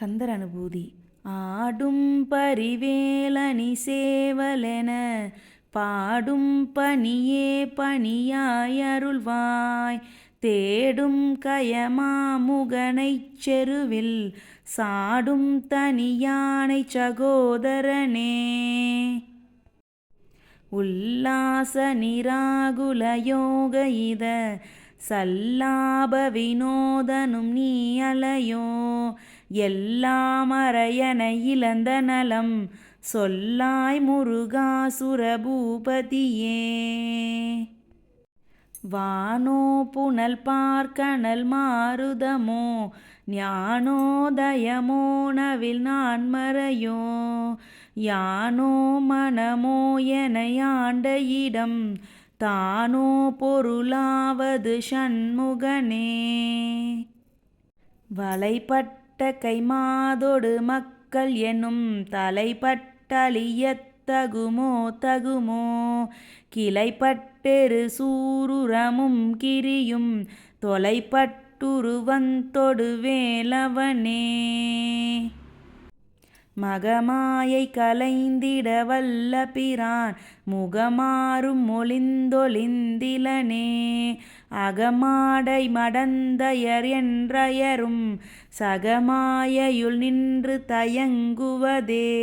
கந்தர் அனுபூதி. ஆடும் பரிவேலணி சேவலென பாடும் பணியே பணியாய் அருள்வாய். தேடும் கயமாமுகனைச் செருவில் சாடும் தனியானைச் சகோதரனே. உல்லாச நிராகுல யோக இத சல்லாப வினோதனும் நீ அலையோ. எல்லாமறையன இழந்த நலம் சொல்லாய் முருகாசுர பூபதியே. வானோ புனல் பார்க்கணல் மாருதமோ ஞானோதயமோ நவில் நான் மறையோ. யானோ மனமோ என ஆண்ட இடம் தானோ பொருளாவது சண்முகனே. வலைப்பட்ட கைமாதொடு மக்கள் எனும் தலைப்பட்டழியத் தகுமோ தகுமோ. கிளைப்பட்டெரு சூருரமும் கிரியும் தொலைப்பட்டுருவந்தொடு வேலவனே. மகமாயை கலைந்திட வல்ல பிரான் முகமாறும் மொழிந்தொழிந்திலனே. அகமாடை மடந்தையர் என்றயரும் சகமாயையுள் நின்று தயங்குவதே.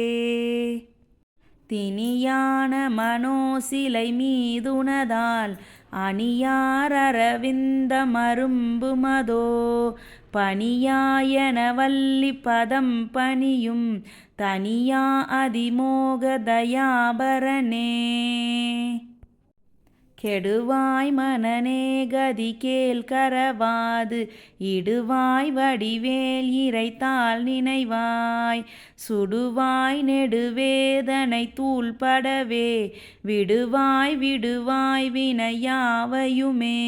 திணியான மனோசிலை மீதுனதால் அணியார் அரவிந்த மரும்புமதோ. பணியாயன வள்ளி பதம் பணியும் தனியா அதிமோக தயாபரனே. கெடுவாய் மனனே கதி கேள் கரவாது இடுவாய் வடிவேல் இறைத்தாள் நினைவாய். சுடுவாய் நெடுவேதனை தூள்படவே விடுவாய் விடுவாய் வினையாவையுமே.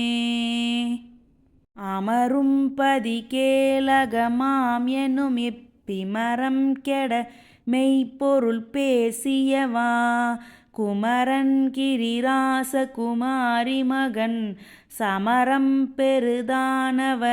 அமரும் பதி கேளகமாம் எனும் இப்பிமரம் கெட மெய்ப்பொருள் பேசியவா. குமரன் கிரிராச குமாரி மகன் சமரம் பெருதானவநாசகனே.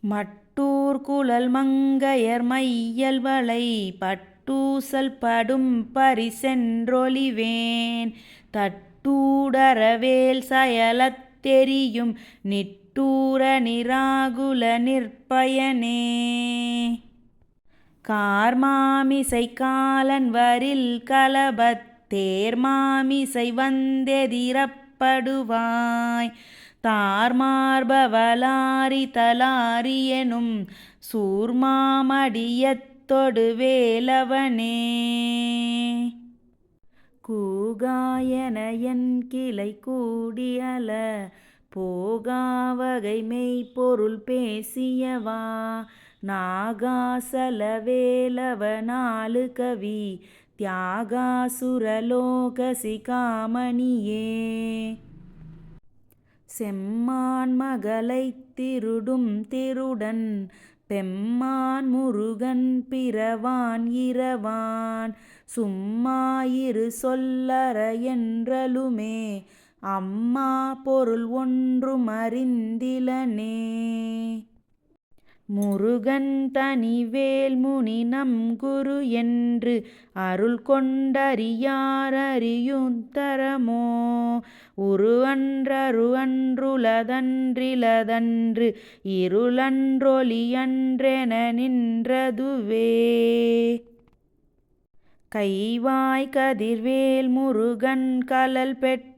மட்டூர் குழல் மங்கையர் மையல் வளை பட்டூசல் படும் பரிசென்றொழிவேன். தட்டூடரவேல் சயலத் தெரியும் நிட்டூர நிராகுல நிற்பயனே. கார்மாமிசை காலன் வரில் கலபத் தேர்மாமிசை வந்தெதிரப்படுவாய். தார்மார்பவலாரி தலாரி எனும் சூர்மாமடியத்தொடு வேலவனே. கூகாயன என் கிளை கூடியல போகாவகை மெய்ப்பொருள் பேசியவா. நாகாசல வேலவ நாலு கவி தியாகாசுரலோக சிகாமணியே. செம்மான் மகளைத் திருடும் திருடன் பெம்மான் முருகன் பிறவான் இரவான். சும்மாயிரு சொல்லற என்றலுமே அம்மா பொருள் ஒன்றும் அறிந்திலனே. முருகன் தனிவேல் முனி நம் குரு என்று அருள் கொண்டறியார் அறியுந்தரமோ. உரு அன்றரு அன்றுளதன்றிலதன்று இருளன்றொளியன்றென நின்றதுவே. கைவாய் கதிர்வேல் முருகன் கழல் பெற்று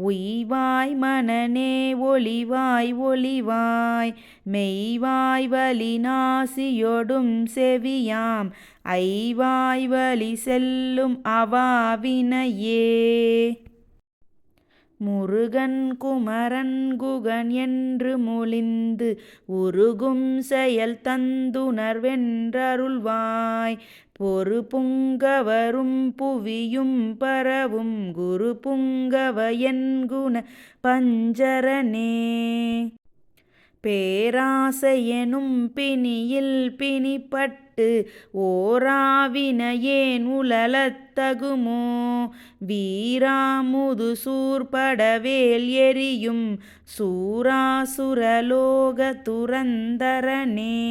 உய்வாய் மனனே ஒளிவாய் ஒளிவாய். மெய்வாய் வழி நாசியொடும் செவியாம் ஐவாய் வழி செல்லும் அவாவினையே. முருகன் குமரன் குகன் என்று மொழிந்து உருகும் செயல் தந்துணர்வென்றருள்வாய். பொறு புங்கவரும் புவியும் பரவும் குரு புங்கவ என் குண பஞ்சரனே. பேராசையெனும் பிணியில் பிணிப்பட்டு ஓராவினையேன் உழலத் தகுமோ வீராமுது சூர்படவேல் எரியும் சூராசுரலோக துரந்தரனே.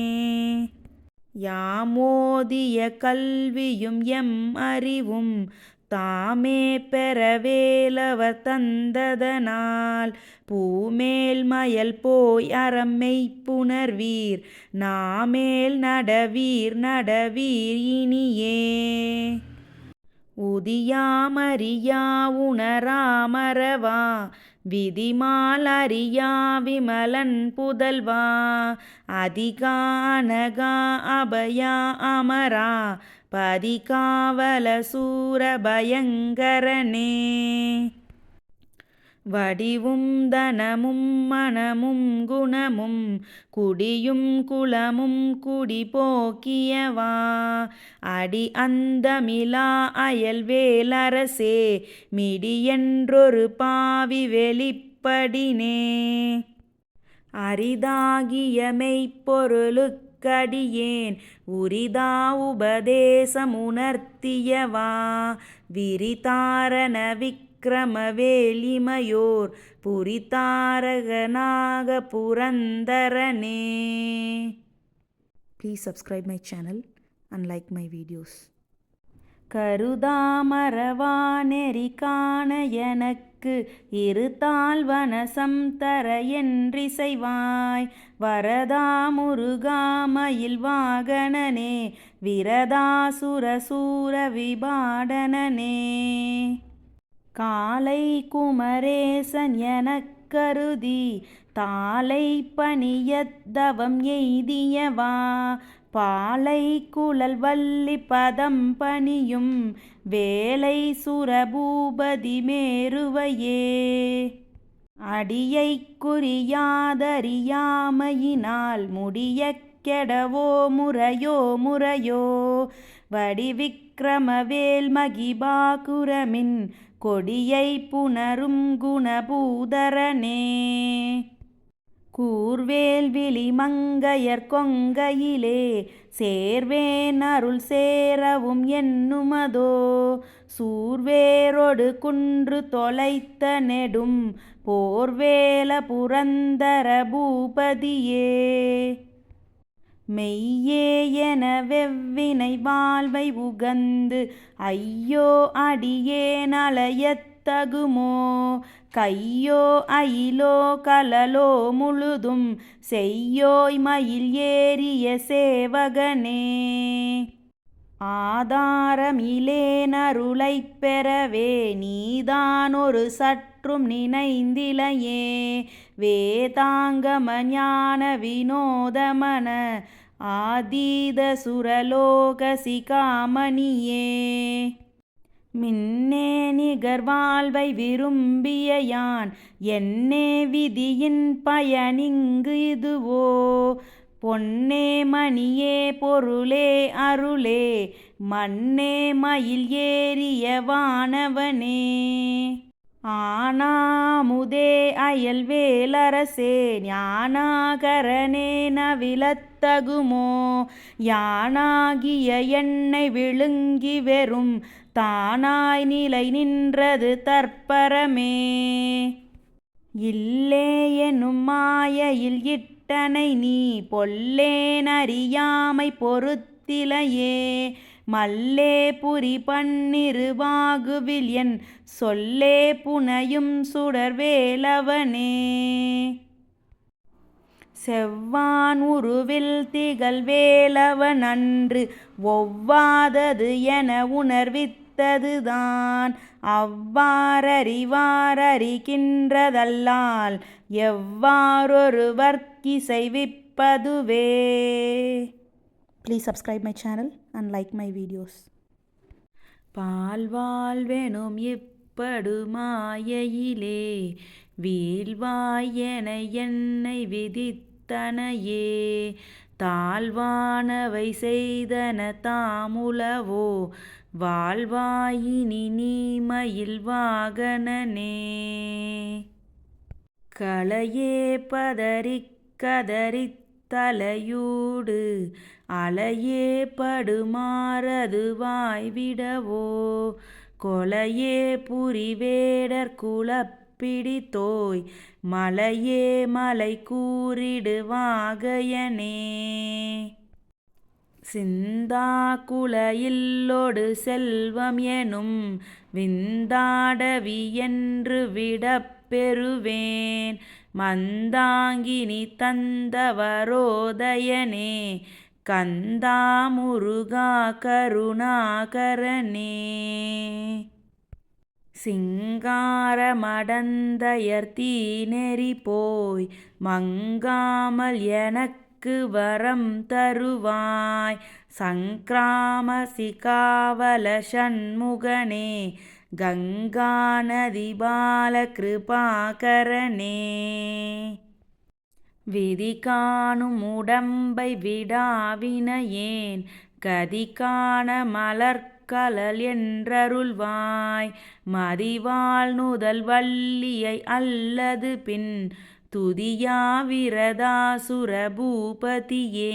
யாமோதிய கல்வியும் எம் அறிவும் தாமே பெறவேலவர் தந்ததனால் பூமேல் மயல் போய் அறமெய் புணர்வீர் நாமேல் நடவீர் நடவீர் இனியே. உதியாமறியா உணராமறவா விதிமால் அறியா விமலன் புதல்வா அதிகா அனகா அபயா அமரா பதிகாவல சூர பயங்கரனே. வடிவும் தனமும் மனமும் குணமும் குடியும் குலமும் குடி போக்கியவா அடி அந்தமிலா அயல்வேலரசே மிடியென்றொரு பாவி வெளிப்படினே. அரிதாகிய மெய்ப்பொருளுக்கடியேன் உரிதா உபதேசமுணர்த்தியவா விரிதாரண விக்கிரமவேலிமையோர் புரிதாரகனாக புரந்தரனே. Please subscribe my channel and like my videos. கருதாமறவா நெறி காண எனக்கு இருத்தால் வனசம் தர என்றிசைவாய் வரதா முருகா மயில் வாகனனே விரதாசுர சூர விபாடனனே. காலை குமரேசன் எனக் கருதி தாளை பணியத்தவம் எய்தியவா பாலை குழல் வள்ளி பதம் பணியும் வேலை சுரபூபதி மேருவையே. அடியை குறியாதறியாமையினால் முடிய கெடவோ முறையோ முறையோ வடிவிக்கிரமவேல் மகிபாகுரமின் கொடியை புணரும் குணபூதரனே. கூர்வேல் விழி மங்கையர் கொங்கையிலே சேர்வேன் அருள் சேரவும் எண்ணுமதோ சூர்வேரொடு குன்று தொலைத்த நெடும் போர்வேல புரந்தர பூபதியே. மெய்யே என வெவ்வினை வாழ்வை உகந்து ஐயோ அடியேன் அலையத் தகுமோ கையோ அயிலோ கலலோ முழுதும் செய்யோய் மயில் ஏறிய சேவகனே. ஆதாரமிலேன் அருளைப் பெறவே நீதான் ஒரு சற்றும் நினைந்திலையே வேதாங்கம ஞான வினோதமன ஆதீத சுரலோக சிகாமணியே. மின்னே நிகர் வாழ்வை விரும்பிய யான் என்னே விதியின் பயனிங்கு இதுவோ பொன்னே மணியே பொருளே அருளே மண்ணே மயில் ஏறிய வானவனே. ஆனாமுதே அயல்வேலரசே ஞானாகரனே நவிலத்தகுமோ யானாகிய என்னை விழுங்கி வெறும் தானாய் நிலை நின்றது தற்பரமே. இல்லே எனும் மாயையில் இட்டனை நீ பொல்லேன் அறியாமை பொறுத்திலையே மல்லே புரி பன்னிரு வாகுவில் என் சொல்லே புனையும் சுடர்வேலவனே. செவ்வான் உருவில் திகழ் வேலவன் அன்று ஒவ்வாதது என உணர்வித்ததுதான் அவ்வாறறிவாரறிகின்றதல்லால் எவ்வாறொருவர்க்கிசைவிப்பதுவே. Please subscribe my channel and like my videos. பால்வாழ்வெனும் இப்படுமாயையிலே வீழ்வாய் என என்னை விதித்தனையே தாழ்வானவை செய்தன தாமுலவோ வாழ்வாயினி நீ மயில் வாகனனே. களையே பதறிக் கதறித் தலையூடு அலையே படுமாறது வாய்விடவோ கொலையே புரிவேடர் குலப்பிடித்தோய் மலையே மலை கூறிடு வாகையனே சிந்தா குலையில்லொடு செல்வம் எனும் விந்தாடவி என்று விடப் பெறுவேன் மந்தாங்கினி தந்தவரோதயனே கந்தா முருகா கருணாகரனே சிங்கார மடந்தையர் தீநெறி போய் மங்காமல் எனக்கு வரம் தருவாய் சங்கிராம சிகாவல சண்முகனே கங்காநதி பால கிருபாகரனே விதி காணும் உடம்பை விடாவினையேன் கதி காண மலர்கலல் என்றருள்வாய் மதிவாள் நுதல் வள்ளியை அல்லது பின் துதியா விரதாசுர பூபதியே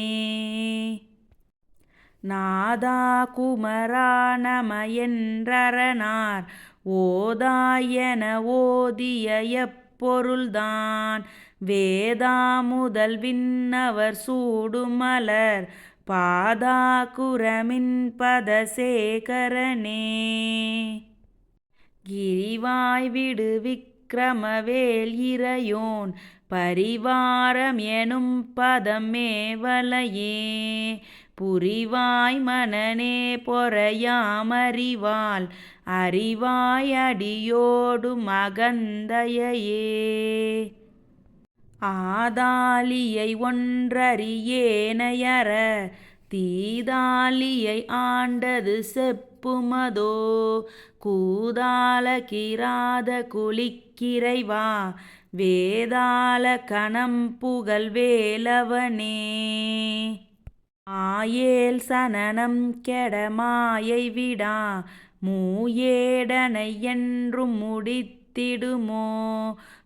நாதா குமரா நம என்றரணார் ஓதாயன ஓதிய எப்பொருள்தான் வேதா முதல் விண்ணவர் சூடுமலர் பாதா குரமின் பதசேகரனே கிரிவாய் விடு விக்கிரமவேல் இறையோன் பரிவாரம் எனும் பதம் மேவலையே புரிவாய் மனனே பொறையாமறிவாள் அறிவாய் அடியோடு மகந்தையே ஆதாலியை ஒன்றறியேனையற தீதாலியை ஆண்டது செப்புமதோ கூதால கிராத குலிக்கிறைவா வேதாள கணம் புகழ் வேலவனே ஆயேல் சனனம் கெடமாயை விடா மூயேடனை என்றும் முடித்திடுமோ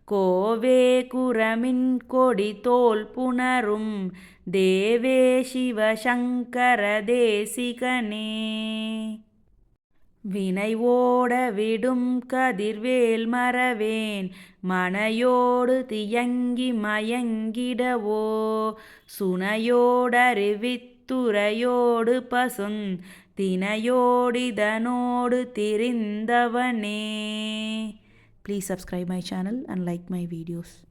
கோவே குரமின் கொடி தோல் புணரும் தேவே சிவசங்கர தேசிகனே வினை ஓட விடும் கதிர்வேல் மறவேன் மனையோடு தியங்கி மயங்கிடவோ சுனையோடறிவித்துறையோடு பசுந் தினையோடிதனோடு திரிந்தவனே. Please subscribe my channel and like my videos.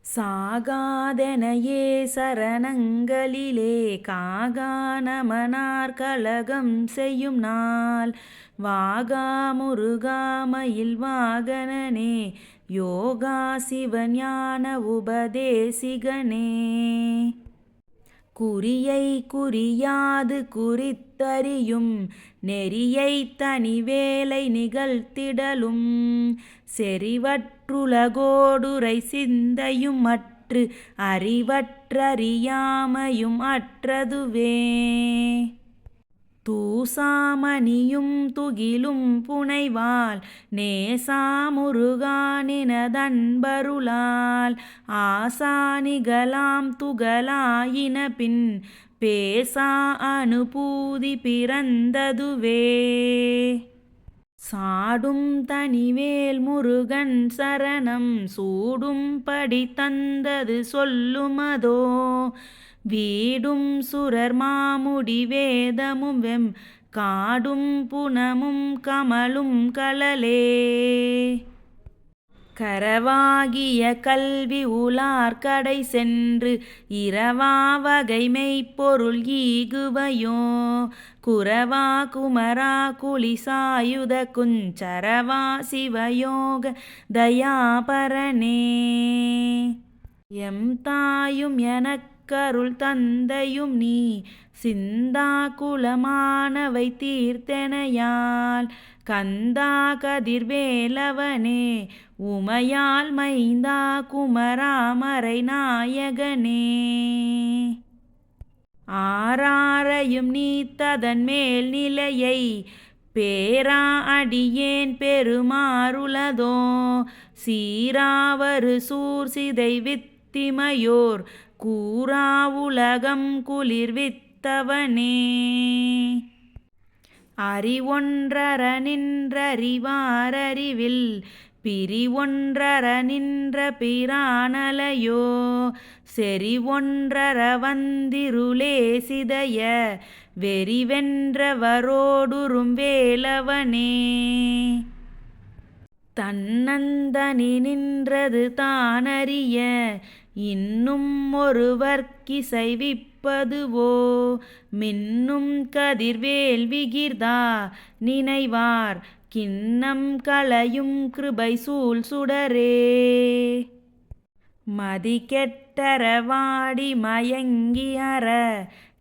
சாகாதெனையே சரணங்களிலே காகா நமனார் கலகம் செய்யும் நாள் வாகா முருகா மயில் வாகனனே யோகா சிவஞான உபதேசிகனே குறியை குறியாது குறித்தறியும் நெறியை தனிவேலை நிகழ்த்திடலும் செறிவற்றுலகோடுரை சிந்தையும் அற்று அறிவற்றறியாமையும் அற்றதுவே தூசாமணியும் துகிலும் புனைவாள் நேசா முருகா நினதன்பருளால் ஆசானிகளாம் துகளாயின பின் பேசா அனுபூதி பிறந்ததுவே சாடும் தனிவேல் முருகன் சரணம் சூடும் படி தந்தது சொல்லுமதோ வீடும் சுரர் மாமுடி வேதமும் வெம் காடும் புனமும் கமலும் கலலே கரவாகிய கல்வி உலார்கடை சென்று இரவா வகை மெய்ப்பொருள் ஈகுவையோ குரவா குமரா குலிசாயுத குஞ்சரவா சிவயோக தயாபரனே எம் தாயும் எனக்கருள் தந்தையும் நீ சிந்தா குலமானவை தீர்த்தெனையால் கந்தா கதிர்வேலவனே உமையால் மைந்தா குமராமரை நாயகனே ஆராரையும் நீத்ததன் மேல் நிலையை பேரா அடியேன் பெருமாறுலதோ சீராவரு சூர் சிதை வித்திமையோர் கூறா உலகம் குளிர்வித்தவனே. அறிவொன்றற நின்றறிவாரறிவில் பிரிவொன்றற நின்ற பிரானலையோ செறிவொன்றற வந்திருளே சிதைய வெறிவென்றவரோடுறும் வேலவனே. தன்னந்தனி நின்றது தானறிய இன்னும் ஒருவர்க்கிசைவிப்பதுவோ மின்னும் கதிர்வேல் விகிர்தா நினைவார் கிண்ணம் களையும் கிருபை சூழ் சுடரே. மதிகெட்டற வாடி மயங்கி அற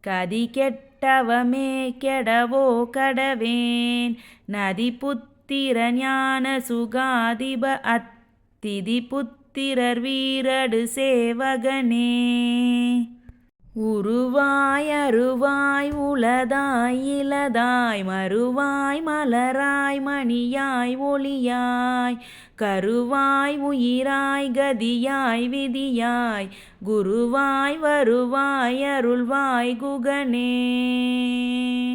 கதிகெட்டவமே கெடவோ கடவேன் நதி புத்திர ஞான சுகாதிப அத்திதி புத்திரர் வீரடு சேவகனே. உருவாய் அருவாய் உளதாய் இலதாய் மறுவாய் மலராய் மணியாய் ஒளியாய் கருவாய் உயிராய் கதியாய் விதியாய் குருவாய் வருவாய் அருள்வாய் குகனே.